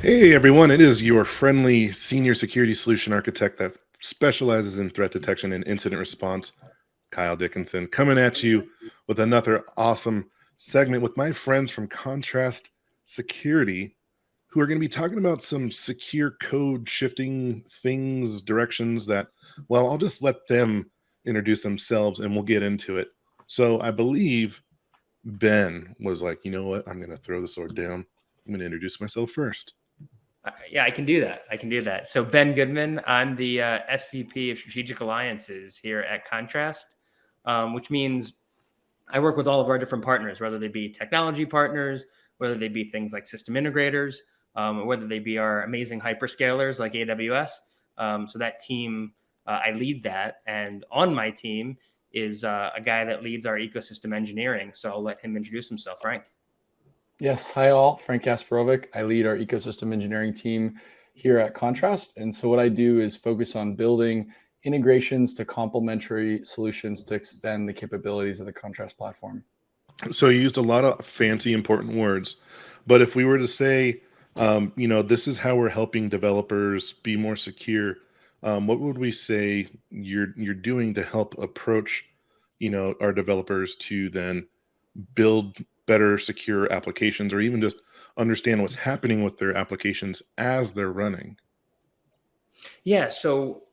Hey everyone, it is your friendly senior security solution architect that specializes in threat detection and incident response, Kyle Dickinson, coming at you with another awesome segment with my friends from Contrast Security, who are going to be talking about some secure code shifting things, directions that, well, I'll just let them introduce themselves and we'll get into it. So I believe Ben was like, you know what? I'm going to throw the sword down. I'm going to introduce myself first. Yeah, I can do that. I can do that. So Ben Goodman, I'm the SVP of Strategic Alliances here at Contrast, which means I work with all of our different partners, whether they be technology partners, whether they be things like system integrators, or whether they be our amazing hyperscalers like AWS. So that team, I lead that. And on my team is a guy that leads our ecosystem engineering. So I'll let him introduce himself, Frank. Yes, hi all, Frank Gasparovic. I lead our ecosystem engineering team here at Contrast. And so what I do is focus on building integrations to complementary solutions to extend the capabilities of the Contrast platform. So you used a lot of fancy, important words, but if we were to say, this is how we're helping developers be more secure, what would we say you're doing to help approach, our developers to then build better secure applications, or even just understand what's happening with their applications as they're running? Yeah, so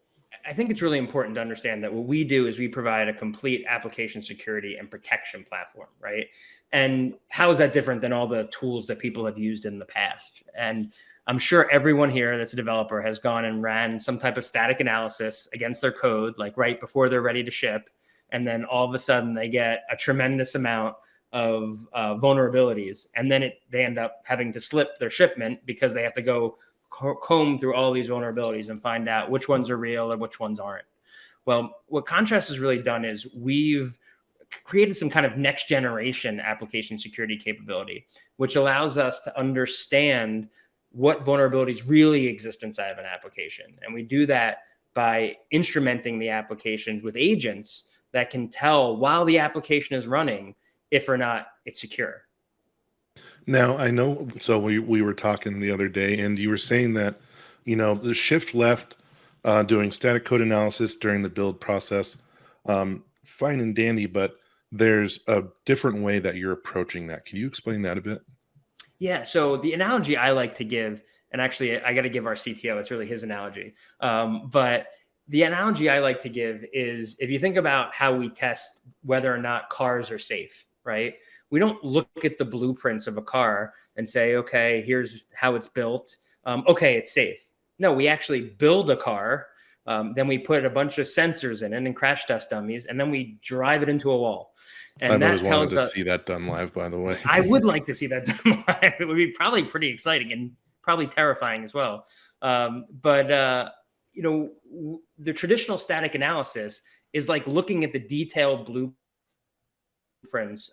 I think it's really important to understand that what we do is we provide a complete application security and protection platform, right? And how is that different than all the tools that people have used in the past? And I'm sure everyone here that's a developer has gone and ran some type of static analysis against their code, like right before they're ready to ship. And then all of a sudden they get a tremendous amount of vulnerabilities. And then they end up having to slip their shipment because they have to go comb through all these vulnerabilities and find out which ones are real or which ones aren't. Well, what Contrast has really done is we've created some kind of next generation application security capability, which allows us to understand what vulnerabilities really exist inside of an application. And we do that by instrumenting the applications with agents that can tell while the application is running if or not it's secure. Now, I know, so we were talking the other day, and you were saying that, the shift left doing static code analysis during the build process, fine and dandy, but there's a different way that you're approaching that. Can you explain that a bit? Yeah. So the analogy I like to give, and actually I got to give our CTO, it's really his analogy. But the analogy I like to give is if you think about how we test whether or not cars are safe, right? We don't look at the blueprints of a car and say, okay, here's how it's built. Okay, it's safe. No, we actually build a car. Then we put a bunch of sensors in it and crash test dummies, and then we drive it into a wall. And I've always that wanted tells to us, see that done live, by the way. I would like to see that done live. It would be probably pretty exciting and probably terrifying as well. The traditional static analysis is like looking at the detailed blueprints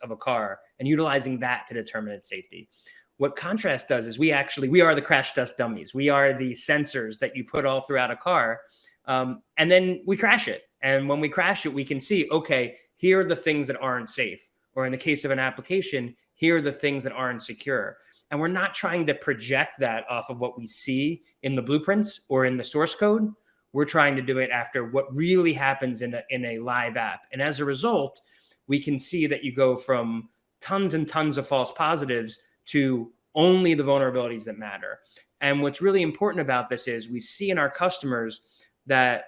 of a car and utilizing that to determine its safety. What Contrast does is we are the crash test dummies. We are the sensors that you put all throughout a car. And then we crash it. And when we crash it, we can see, okay, here are the things that aren't safe. Or in the case of an application, here are the things that aren't secure. And we're not trying to project that off of what we see in the blueprints or in the source code. We're trying to do it after what really happens in a live app. And as a result, we can see that you go from tons and tons of false positives to only the vulnerabilities that matter. And what's really important about this is we see in our customers that,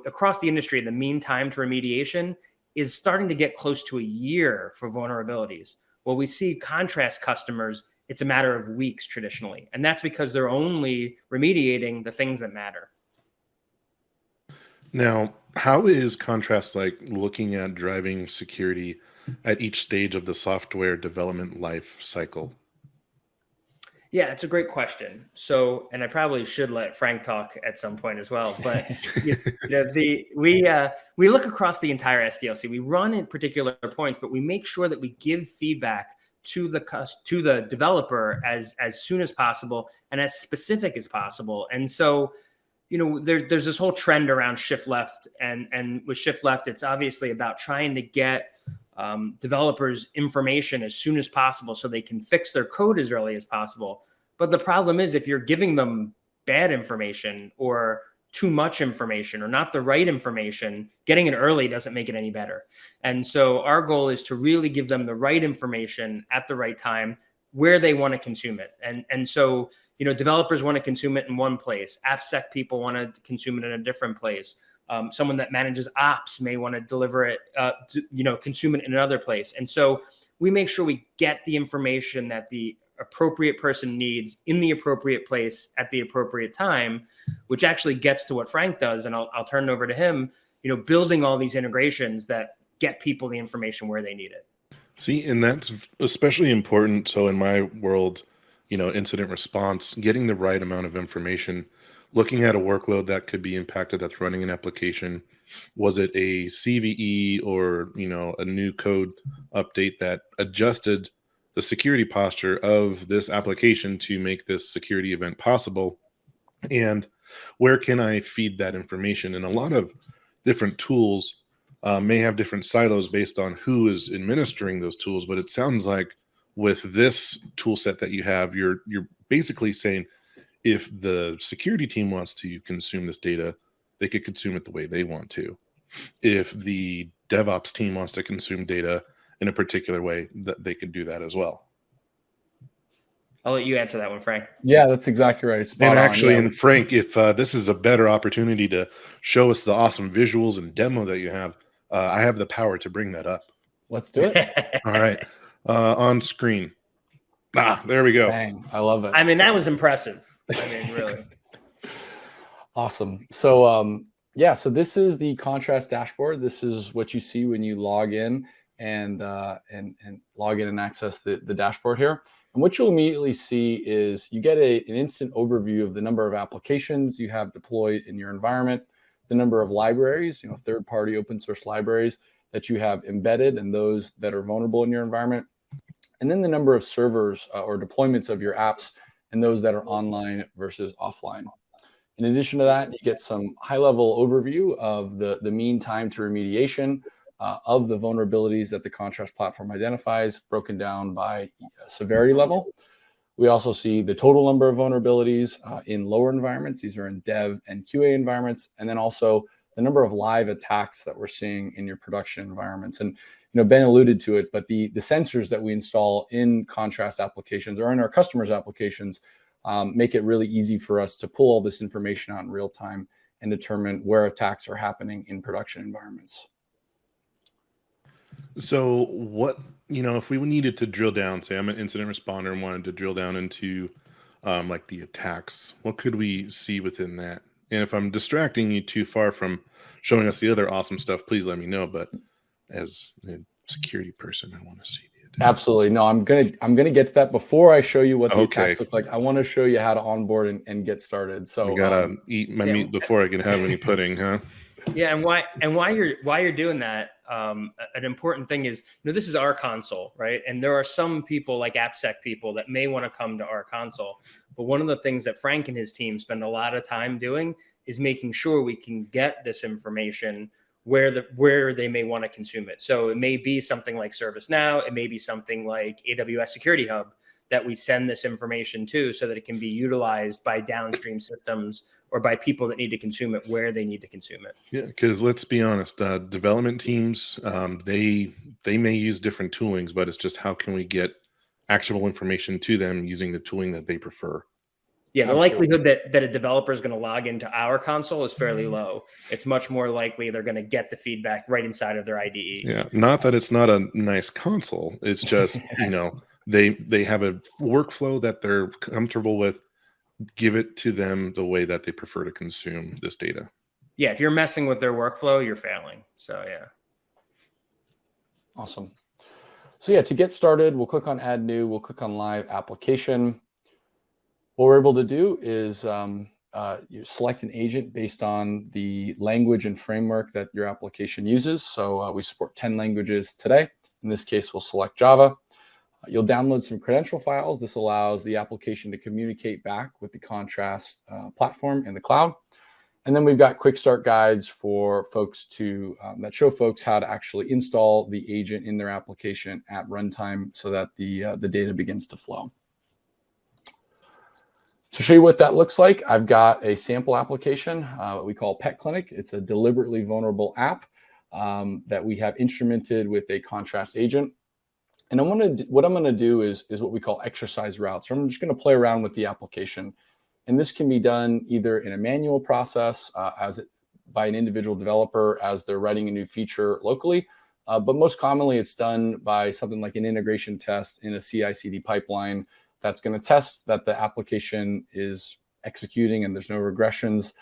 across the industry, the mean time to remediation is starting to get close to a year for vulnerabilities. Well, we see Contrast customers, it's a matter of weeks traditionally. And that's because they're only remediating the things that matter. Now, how is Contrast looking at driving security at each stage of the software development life cycle? Yeah, it's a great question. So, and I probably should let Frank talk at some point as well. But we look across the entire SDLC. We run at particular points, but we make sure that we give feedback to the developer as soon as possible and as specific as possible. And so, there's this whole trend around shift left, and with shift left, it's obviously about trying to get developers information as soon as possible so they can fix their code as early as possible. But the problem is if you're giving them bad information or too much information or not the right information, getting it early doesn't make it any better. And so our goal is to really give them the right information at the right time where they want to consume it. And so, developers want to consume it in one place. AppSec people want to consume it in a different place. Someone that manages ops may want to deliver it, consume it in another place. And so we make sure we get the information that the appropriate person needs in the appropriate place at the appropriate time, which actually gets to what Frank does. And I'll turn it over to him, building all these integrations that get people the information where they need it. See, and that's especially important. So in my world, incident response, getting the right amount of information, looking at a workload that could be impacted that's running an application. Was it a CVE or, a new code update that adjusted the security posture of this application to make this security event possible? And where can I feed that information? And a lot of different tools may have different silos based on who is administering those tools. But it sounds like with this tool set that you have, you're basically saying if the security team wants to consume this data, they could consume it the way they want to. If the DevOps team wants to consume data in a particular way, that they could do that as well. I'll let you answer that one, Frank. Yeah, that's exactly right. Spot and on. actually, Yeah. and Frank, if this is a better opportunity to show us the awesome visuals and demo that you have, I have the power to bring that up. Let's do it. All right. On screen. There we go. Bang. I love it. I mean, that was impressive. Really. Awesome. So, so this is the contrast dashboard. This is what you see when you log in and log in and access the dashboard here. And what you'll immediately see is you get an instant overview of the number of applications you have deployed in your environment, the number of libraries, third-party open source libraries that you have embedded and those that are vulnerable in your environment, and then the number of servers or deployments of your apps and those that are online versus offline. In addition to that, you get some high-level overview of the mean time to remediation of the vulnerabilities that the Contrast platform identifies, broken down by severity level. We also see the total number of vulnerabilities in lower environments. These are in dev and QA environments, and then also the number of live attacks that we're seeing in your production environments. And Ben alluded to it, but the sensors that we install in Contrast applications or in our customers' applications make it really easy for us to pull all this information out in real time and determine where attacks are happening in production environments. So what, if we needed to drill down, say I'm an incident responder and wanted to drill down into like the attacks, what could we see within that? And if I'm distracting you too far from showing us the other awesome stuff, please let me know. But as a security person, I want to see the attacks. Absolutely. No, I'm gonna get to that. Before I show you what the attacks look like, I want to show you how to onboard and get started. So I gotta eat my meat before I can have any pudding, huh? Yeah, and why you're doing that, an important thing is, this is our console, right? And there are some people like AppSec people that may want to come to our console. But one of the things that Frank and his team spend a lot of time doing is making sure we can get this information where they may want to consume it. So it may be something like ServiceNow, it may be something like AWS Security Hub that we send this information to so that it can be utilized by downstream systems or by people that need to consume it where they need to consume it. Yeah, because let's be honest, development teams, they may use different toolings, but it's just how can we get actionable information to them using the tooling that they prefer. Yeah, the likelihood that a developer is going to log into our console is fairly low. It's much more likely they're going to get the feedback right inside of their IDE. Yeah, not that it's not a nice console. It's just, they have a workflow that they're comfortable with. Give it to them the way that they prefer to consume this data. Yeah, if you're messing with their workflow, you're failing. So yeah. Awesome. So yeah, to get started, we'll click on Add New. We'll click on Live Application. What we're able to do is you select an agent based on the language and framework that your application uses. So we support 10 languages today. In this case, we'll select Java. You'll download some credential files. This allows the application to communicate back with the Contrast platform in the cloud. And then we've got quick start guides for folks that show folks how to actually install the agent in their application at runtime so that the data begins to flow. To show you what that looks like, I've got a sample application what we call Pet Clinic. It's a deliberately vulnerable app that we have instrumented with a contrast agent. And what I'm going to do is what we call exercise routes. So I'm just going to play around with the application. And this can be done either in a manual process by an individual developer as they're writing a new feature locally. But most commonly, it's done by something like an integration test in a CI/CD pipeline that's going to test that the application is executing and there's no regressions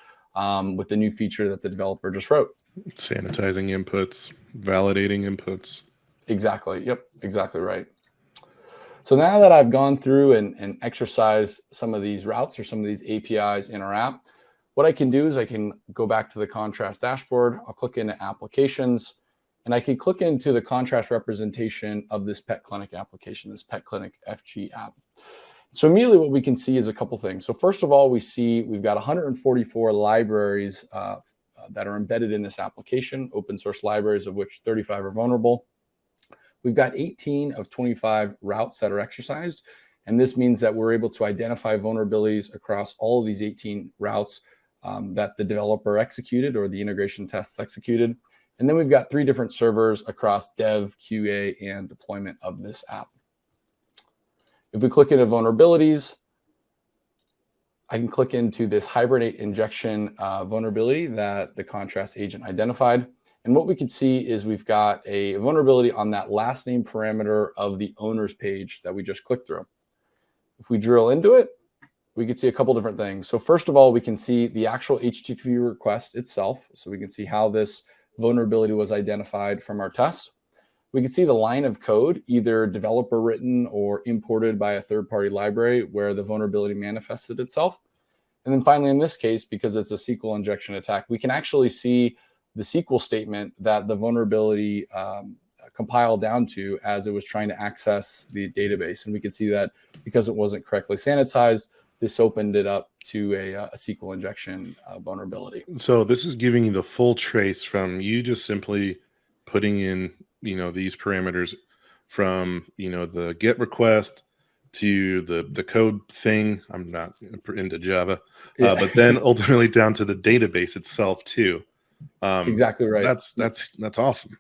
with the new feature that the developer just wrote. Sanitizing inputs, validating inputs. Exactly. Yep. Exactly right. So now that I've gone through and exercised some of these routes or some of these APIs in our app, what I can do is I can go back to the contrast dashboard. I'll click into applications, and I can click into the contrast representation of this Pet Clinic application, this Pet Clinic FG app. So immediately what we can see is a couple things. So first of all, we've got 144 libraries that are embedded in this application, open source libraries, of which 35 are vulnerable. We've got 18 of 25 routes that are exercised. And this means that we're able to identify vulnerabilities across all of these 18 routes that the developer executed or the integration tests executed. And then we've got 3 different servers across dev, QA, and deployment of this app. If we click into vulnerabilities, I can click into this hibernate injection vulnerability that the contrast agent identified. And what we can see is we've got a vulnerability on that last name parameter of the owner's page that we just clicked through. If we drill into it, we can see a couple different things. So first of all, we can see the actual HTTP request itself. So we can see how this vulnerability was identified from our tests. We can see the line of code, either developer written or imported by a third-party library where the vulnerability manifested itself. And then finally, in this case, because it's a SQL injection attack, we can actually see the SQL statement that the vulnerability compiled down to as it was trying to access the database. And we can see that because it wasn't correctly sanitized, this opened it up to a SQL injection vulnerability. So this is giving you the full trace from you just simply putting in, these parameters from, the GET request to the code thing. I'm not into Java, but then ultimately down to the database itself too. Exactly right. That's awesome.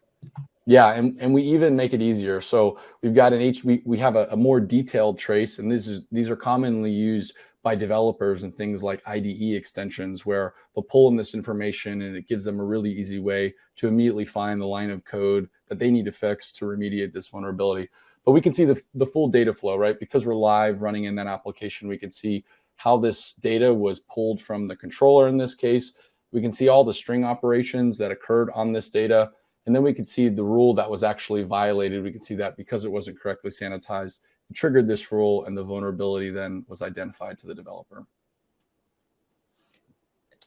Yeah, and we even make it easier. So we've got we have a more detailed trace, and these are commonly used by developers and things like IDE extensions where they'll pull in this information and it gives them a really easy way to immediately find the line of code that they need to fix to remediate this vulnerability. But we can see the full data flow, right? Because we're live running in that application, we can see how this data was pulled from the controller in this case. We can see all the string operations that occurred on this data. And then we can see the rule that was actually violated. We can see that because it wasn't correctly sanitized, it triggered this rule, and the vulnerability then was identified to the developer.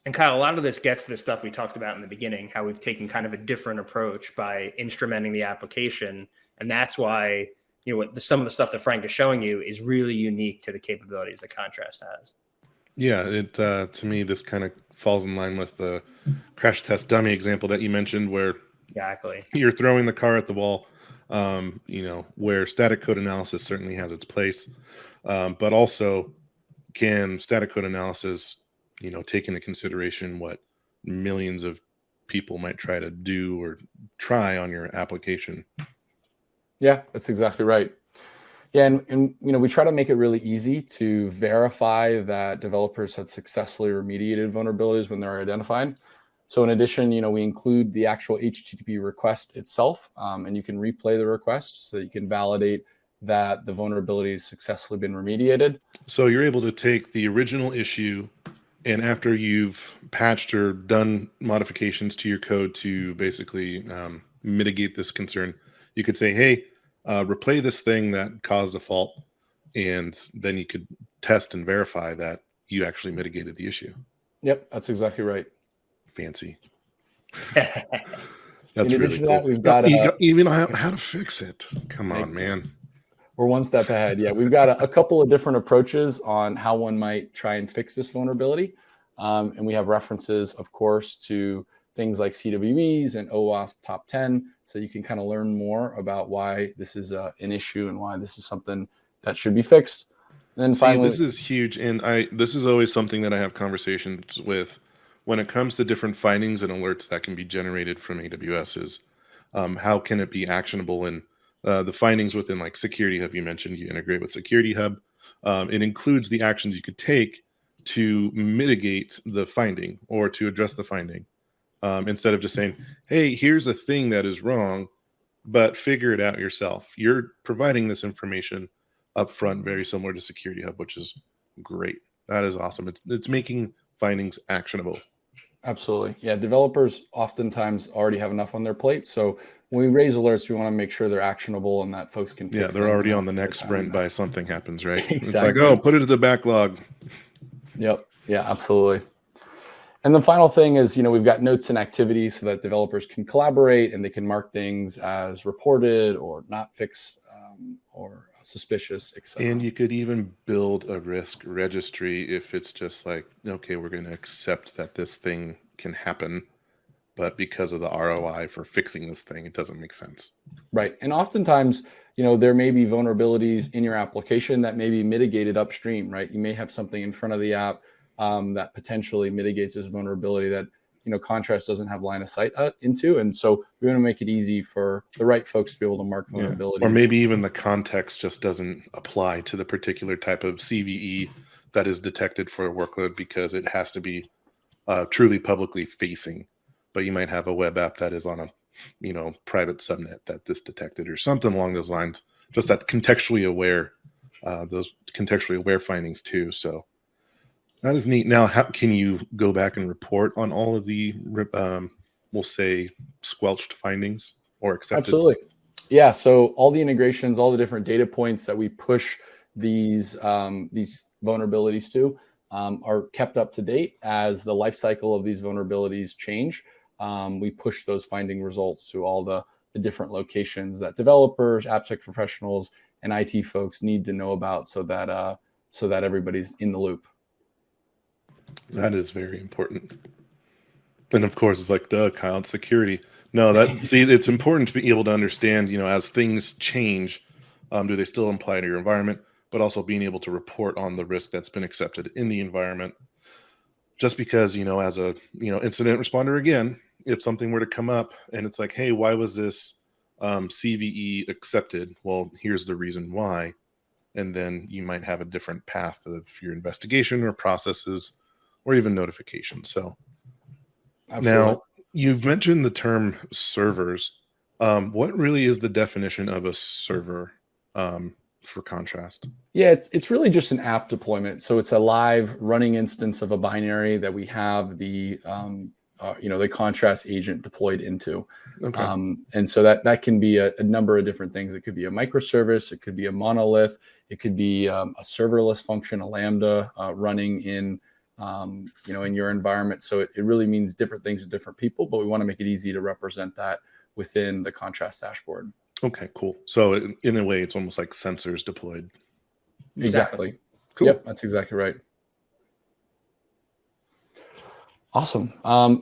And Kyle, a lot of this gets to the stuff we talked about in the beginning, how we've taken kind of a different approach by instrumenting the application. And that's why, some of the stuff that Frank is showing you is really unique to the capabilities that Contrast has. Yeah, to me, this kind of falls in line with the crash test dummy example that you mentioned, where exactly you're throwing the car at the wall, where static code analysis certainly has its place, but also can static code analysis, take into consideration what millions of people might try to do or try on your application. Yeah, that's exactly right. Yeah, and we try to make it really easy to verify that developers had successfully remediated vulnerabilities when they're identified. So in addition, we include the actual HTTP request itself, and you can replay the request so that you can validate that the vulnerability has successfully been remediated. So you're able to take the original issue, and after you've patched or done modifications to your code to basically mitigate this concern, you could say, hey, replay this thing that caused the fault, and then you could test and verify that you actually mitigated the issue. Yep, that's exactly right. Fancy. That's really cool. That, we've got even how to fix it. Come on, man. We're one step ahead. Yeah, we've got a couple of different approaches on how one might try and fix this vulnerability. And we have references, of course, to things like CWEs and OWASP top 10. So you can kind of learn more about why this is an issue and why this is something that should be fixed. then See, finally, this is huge, and this is always something that I have conversations with when it comes to different findings and alerts that can be generated from AWS is how can it be actionable? And the findings within like Security Hub, you mentioned you integrate with Security Hub. It includes the actions you could take to mitigate the finding or to address the finding instead of just saying, "Hey, here's a thing that is wrong, but figure it out yourself." You're providing this information up front, very similar to Security Hub, which is great. That is awesome. It's making findings actionable. absolutely. Yeah, developers oftentimes already have enough on their plate. So when we raise alerts, we want to make sure they're actionable and that folks can Yeah, fix they're them already in on the a next timely sprint manner. by something happens, right? It's like, Exactly. oh, put it to the backlog. Yep. Yeah, absolutely. And the final thing is, we've got notes and activities so that developers can collaborate and they can mark things as reported or not fixed or suspicious, etc. And you could even build a risk registry if it's just like, okay, we're going to accept that this thing can happen, but because of the ROI for fixing this thing, it doesn't make sense. Right. And oftentimes, there may be vulnerabilities in your application that may be mitigated upstream, right? You may have something in front of the app that potentially mitigates this vulnerability that, Contrast doesn't have line of sight into. And so we want to make it easy for the right folks to be able to mark Yeah. vulnerabilities. Or maybe even the context just doesn't apply to the particular type of CVE that is detected for a workload because it has to be truly publicly facing. But you might have a web app that is on a private subnet that this detected or something along those lines. Just that contextually aware, those contextually aware findings too. So that is neat. Now, how can you go back and report on all of the, we'll say, squelched findings or accepted? Absolutely. Yeah. So all the integrations, all the different data points that we push these vulnerabilities to are kept up to date as the life cycle of these vulnerabilities change. We push those finding results to all the different locations that developers, AppSec professionals, and IT folks need to know about so that everybody's in the loop. That is very important. And of course, it's like, duh, Kyle, it's security. No, it's important to be able to understand, as things change, do they still apply to your environment, but also being able to report on the risk that's been accepted in the environment. Just because, as a, incident responder, again, if something were to come up and it's like, hey, why was this CVE accepted? Well, here's the reason why. And then you might have a different path of your investigation or processes or even notification. So Absolutely. now you've mentioned the term servers. What really is the definition of a server for contrast? Yeah, it's really just an app deployment. So it's a live running instance of a binary that we have the contrast agent deployed into. Okay. And so that can be a number of different things. It could be a microservice, it could be a monolith, it could be a serverless function, a Lambda running in your environment. So it really means different things to different people, but we want to make it easy to represent that within the contrast dashboard. Okay, cool. So in a way, it's almost like sensors deployed. Exactly. Cool. Yep, that's exactly right. Awesome.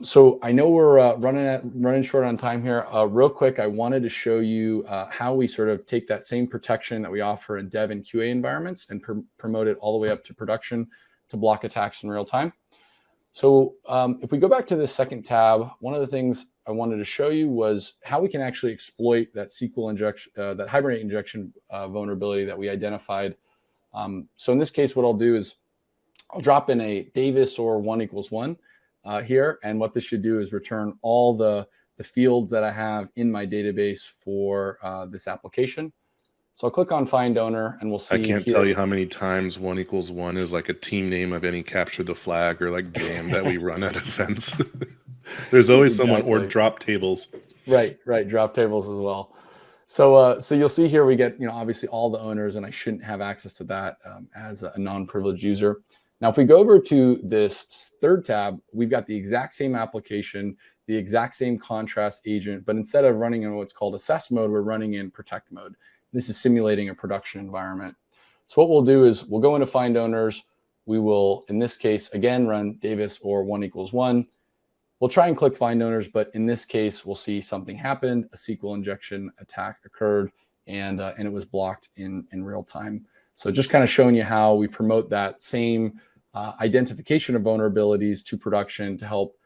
So I know we're running short on time here. Real quick, I wanted to show you how we sort of take that same protection that we offer in dev and QA environments and promote it all the way up to production to block attacks in real time. So if we go back to the second tab, one of the things I wanted to show you was how we can actually exploit that SQL injection, that Hibernate injection vulnerability that we identified. So in this case, what I'll do is I'll drop in a Davis or 1 = 1 here. And what this should do is return all the fields that I have in my database for this application. So I'll click on Find Owner and we'll see. I can't tell you how many times 1 = 1 is like a team name of any capture the flag or like jam that we run at events. There's always someone, or drop tables. Right. Drop tables as well. So you'll see here we get, obviously all the owners, and I shouldn't have access to that as a non-privileged user. Now, if we go over to this third tab, we've got the exact same application, the exact same contrast agent, but instead of running in what's called assess mode, we're running in protect mode. This is simulating a production environment. So what we'll do is we'll go into Find Owners. We will, in this case, again, run Davis or 1 = 1. We'll try and click Find Owners, but in this case, we'll see something happened. A SQL injection attack occurred, and it was blocked in real time. So just kind of showing you how we promote that same identification of vulnerabilities to production to help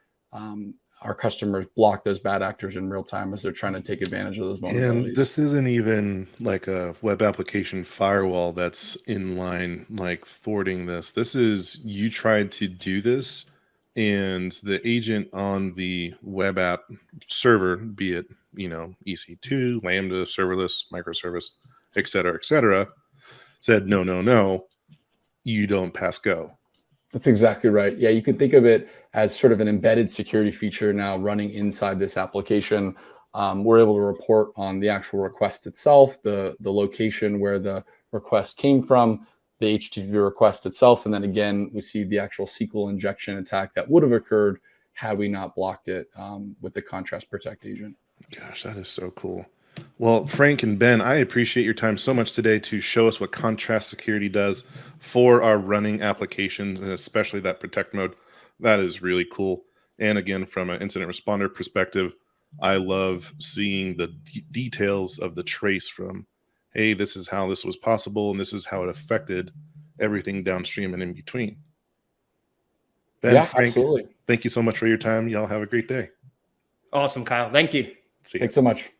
our customers block those bad actors in real time as they're trying to take advantage of those vulnerabilities. And this isn't even like a web application firewall that's in line, like thwarting this. This is, you tried to do this, and the agent on the web app server, be it, EC2, Lambda, serverless, microservice, et cetera, said, no, you don't pass go. That's exactly right. Yeah, you could think of it as sort of an embedded security feature now running inside this application. We're able to report on the actual request itself, the location where the request came from, the HTTP request itself, and then again, we see the actual SQL injection attack that would have occurred had we not blocked it with the Contrast Protect agent. Gosh, that is so cool. Well, Frank and Ben, I appreciate your time so much today to show us what Contrast Security does for our running applications, and especially that protect mode. That is really cool. And again, from an incident responder perspective, I love seeing the details of the trace from, hey, this is how this was possible, and this is how it affected everything downstream and in between. Ben, Yeah, Frank, absolutely. thank you so much for your time. Y'all have a great day. Awesome, Kyle. Thank you. See ya. Thanks so much.